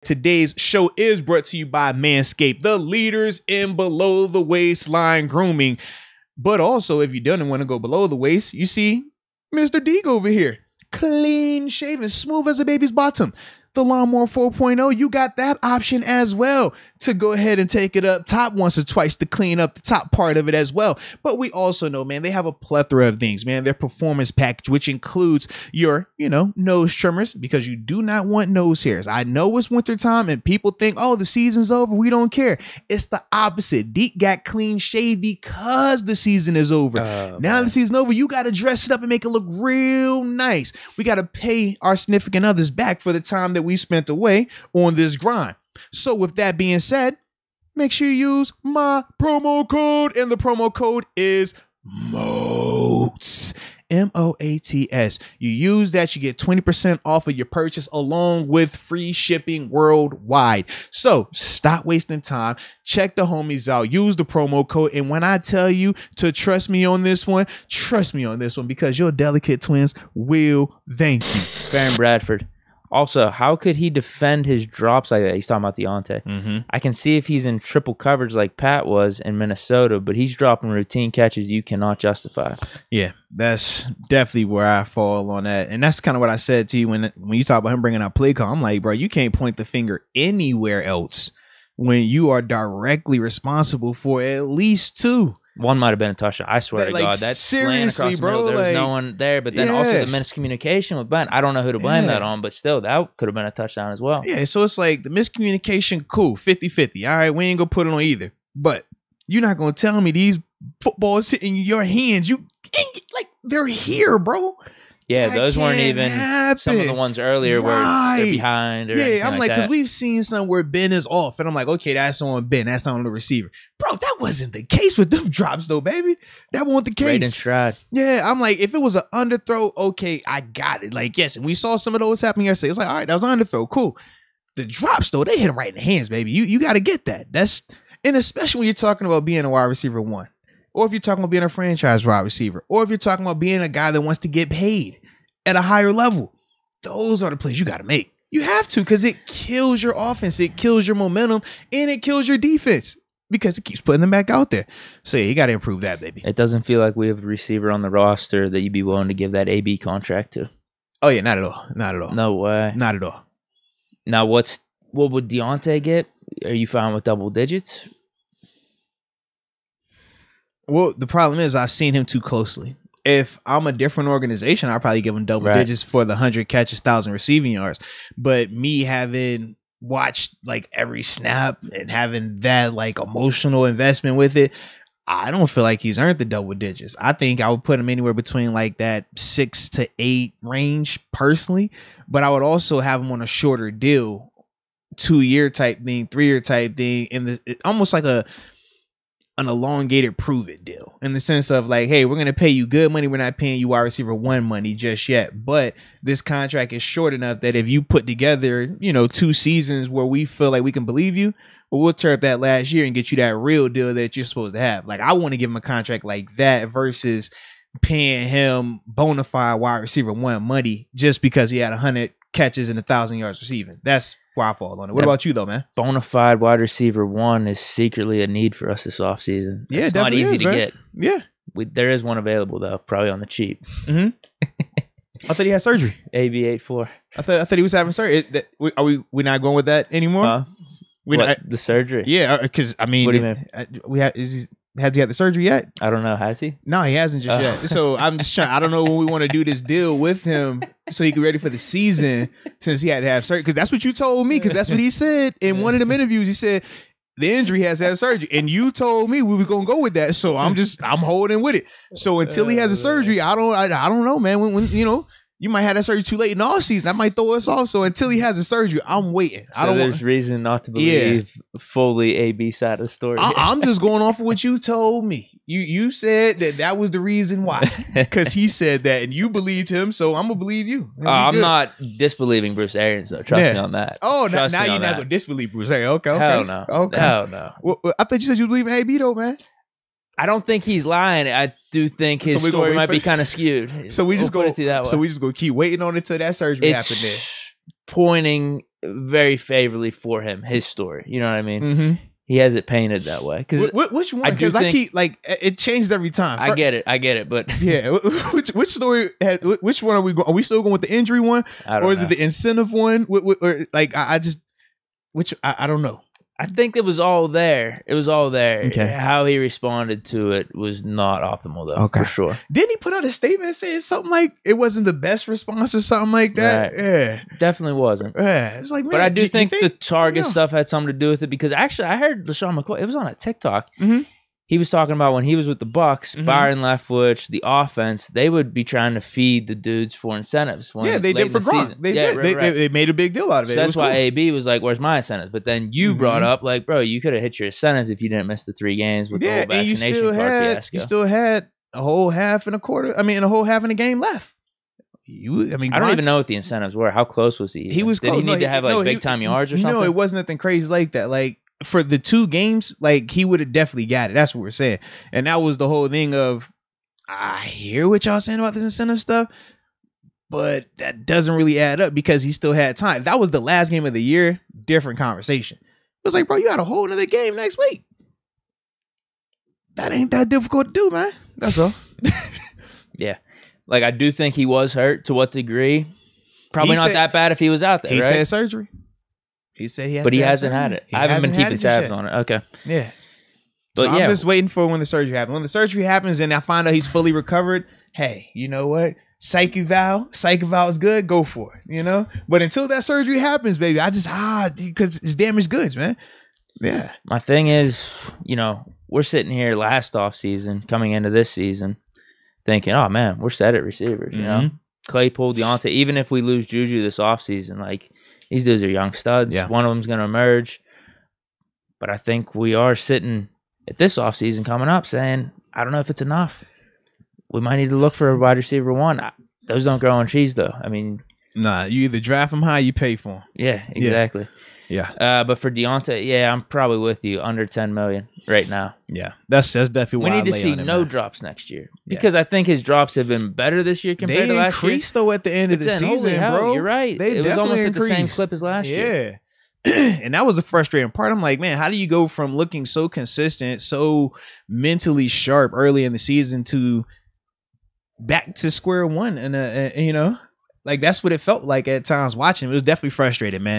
Today's show is brought to you by Manscaped, the leaders in below the waistline grooming. But also, if you don't want to go below the waist, you see Mr. Deke over here. Clean shaven, smooth as a baby's bottom. The Lawnmower 4.0, you got that option as well to go ahead and take it up top once or twice to clean up the top part of it as well. But we also know, man, they have a plethora of things, man. Their performance package, which includes your, nose trimmers, because you do not want nose hairs. I know it's wintertime and people think, oh, the season's over. We don't care. It's the opposite. Deke got clean shaved because the season is over. Now the season's over, you got to dress it up and make it look real nice. We got to pay our significant others back for the time that we spent away on this grind. So with that being said, make sure you use my promo code, and the promo code is MOATS. MOATS. You use that, you get 20% off of your purchase along with free shipping worldwide. So stop wasting time. Check the homies out. Use the promo code. And when I tell you to trust me on this one, because your delicate twins will thank you. Baron Bradford. Also, how could he defend his drops like that? He's talking about Diontae. I can see if he's in triple coverage like Pat was in Minnesota, but he's dropping routine catches you cannot justify. Yeah, that's definitely where I fall on that. And that's kind of what I said to you when you talk about him bringing out play call. I'm like, bro, you can't point the finger anywhere else when you are directly responsible for at least two. One might have been a touchdown. I swear to God. That's slant across the middle. There was no one there. But then also the miscommunication with Ben. I don't know who to blame that on, but still, that could have been a touchdown as well. Yeah, so it's like the miscommunication, cool, 50-50. All right, we ain't going to put it on either. But you're not going to tell me these footballs hitting your hands. You ain't, they're here, bro. Yeah, that those weren't even some of the ones earlier where they're behind. I'm like, because we've seen some where Ben is off, and I'm like, okay, that's on Ben. That's not on the receiver. Bro, that wasn't the case with them drops, though, baby. That wasn't the case. Right in stride. Yeah, I'm like, if it was an underthrow, okay, I got it. Like, yes, and we saw some of those happening yesterday. It's like, all right, that was an underthrow. Cool. The drops, though, they hit him right in the hands, baby. You got to get that. And especially when you're talking about being a wide receiver one, or if you're talking about being a franchise wide receiver, or if you're talking about being a guy that wants to get paid at a higher level. Those are the plays you got to make. You have to, because it kills your offense, it kills your momentum, and it kills your defense because it keeps putting them back out there. So yeah, you got to improve that, baby. It doesn't feel like we have a receiver on the roster that you'd be willing to give that AB contract to. Oh yeah, not at all. Not at all. No way. Not at all. Now what would Diontae get? Are you fine with double digits? Well, the problem is I've seen him too closely. If I'm a different organization, I'll probably give him double digits for the 100 catches, 1,000 receiving yards. But me having watched every snap and having that emotional investment with it, I don't feel like he's earned the double digits. I think I would put him anywhere between that 6 to 8 range personally. But I would also have him on a shorter deal, 2-year type thing, 3-year type thing, and almost like an elongated prove it deal, in the sense of hey, we're going to pay you good money. We're not paying you wide receiver one money just yet. But this contract is short enough that if you put together, 2 seasons where we feel like we can believe you, well, we'll tear up that last year and get you that real deal that you're supposed to have. I want to give him a contract like that versus paying him bona fide wide receiver one money just because he had 100 catches and 1,000 yards receiving. That's where I fall on it. What about you though, man? Bona fide wide receiver one is secretly a need for us this offseason. Yeah, it's not easy to get. Yeah. There is one available though, probably on the cheap. I thought he had surgery. AB84. I thought he was having surgery. Are we not going with that anymore? The surgery? Yeah, because I mean, what do you mean? Has he had the surgery yet? I don't know. Has he? No, he hasn't just yet. So I'm just trying. I don't know when we want to do this deal with him so he can be ready for the season, since he had to have surgery. Because that's what you told me. Because that's what he said in one of them interviews. He said the injury has to have surgery, and you told me we were gonna go with that. So I'm holding with it. So until he has a surgery, I don't know, man. When you might have that surgery too late in the off season. That might throw us off. So until he has a surgery, I'm waiting. So there's reason not to believe fully AB side of the story. I'm just going off of what you told me. You said that was the reason why, because he said that and you believed him. So I'm gonna believe you. I'm not disbelieving Bruce Arians though. Trust me on that. Oh, now you're not gonna disbelieve Bruce Arians. Okay. Hell no. Okay. Hell no. Well, I thought you said you believe in AB though, man. I don't think he's lying. I do think his story might be kind of skewed. So we just put it that way. So we just go keep waiting on it till that surgery happens. Pointing very favorably for him, his story. You know what I mean? Mm-hmm. He has it painted that way. Which one? Because I keep like it changes every time. I get it, but yeah, which story? Which one are we going? Are we still going with the injury one, or is it the incentive one? Or like I just I don't know. I think it was all there. It was all there. Okay. How he responded to it was not optimal, though, for sure. Didn't he put out a statement saying something like it wasn't the best response or something like that? Right. Yeah. Definitely wasn't. Yeah. It's like, man, but I do think the target stuff had something to do with it because actually I heard LaShawn McCoy, it was on a TikTok. Mm-hmm. He was talking about when he was with the Bucks, Byron Leftwich, the offense, they would be trying to feed the dudes for incentives. They did for Gronk. They made a big deal out of it. So that's why AB was like, where's my incentives? But then you brought up, like, bro, you could have hit your incentives if you didn't miss the 3 games with the whole vaccination card fiasco. You still had a whole half and a quarter. I mean, a whole half in the game left. I don't even know what the incentives were. How close was he? He was close. Did he need to have like big time yards or something? No, it wasn't nothing crazy like that. Like, for the 2 games, like he would have definitely got it. That's what we're saying. And that was the whole thing of, I hear what y'all saying about this incentive stuff, but that doesn't really add up because he still had time. If that was the last game of the year, different conversation. It was like, bro, you got a whole nother game next week. That ain't that difficult to do, man. That's all. Yeah. Like, I do think he was hurt. To what degree? Probably not that bad if he was out there, he right? said surgery. He said he has, but he hasn't had it. I haven't been keeping tabs on it. Okay. Yeah. But so I'm just waiting for when the surgery happens. When the surgery happens and I find out he's fully recovered, hey, you know what? Psych eval is good. Go for it, you know? But until that surgery happens, baby, I just, because it's damaged goods, man. Yeah. My thing is, we're sitting here last offseason, coming into this season, thinking, oh, man, we're set at receivers, you know? Claypool, Diontae, even if we lose Juju this offseason, like, these dudes are young studs. Yeah. One of them's going to emerge. But I think we are sitting at this offseason coming up saying, I don't know if it's enough. We might need to look for a wide receiver 1. Those don't grow on trees, though. I mean. Nah, you either draft them high, you pay for them. Yeah, exactly. Yeah. But for Diontae, I'm probably with you. Under $10 million right now. Yeah. That's definitely we need to see no drops next year. Because I think his drops have been better this year compared to last year. They increased, though, at the end of the season, bro. You're right. It was almost at the same clip as last year. Yeah. And that was the frustrating part. I'm like, man, how do you go from looking so consistent, so mentally sharp early in the season to back to square one? And, like, that's what it felt like at times watching. It was definitely frustrating, man.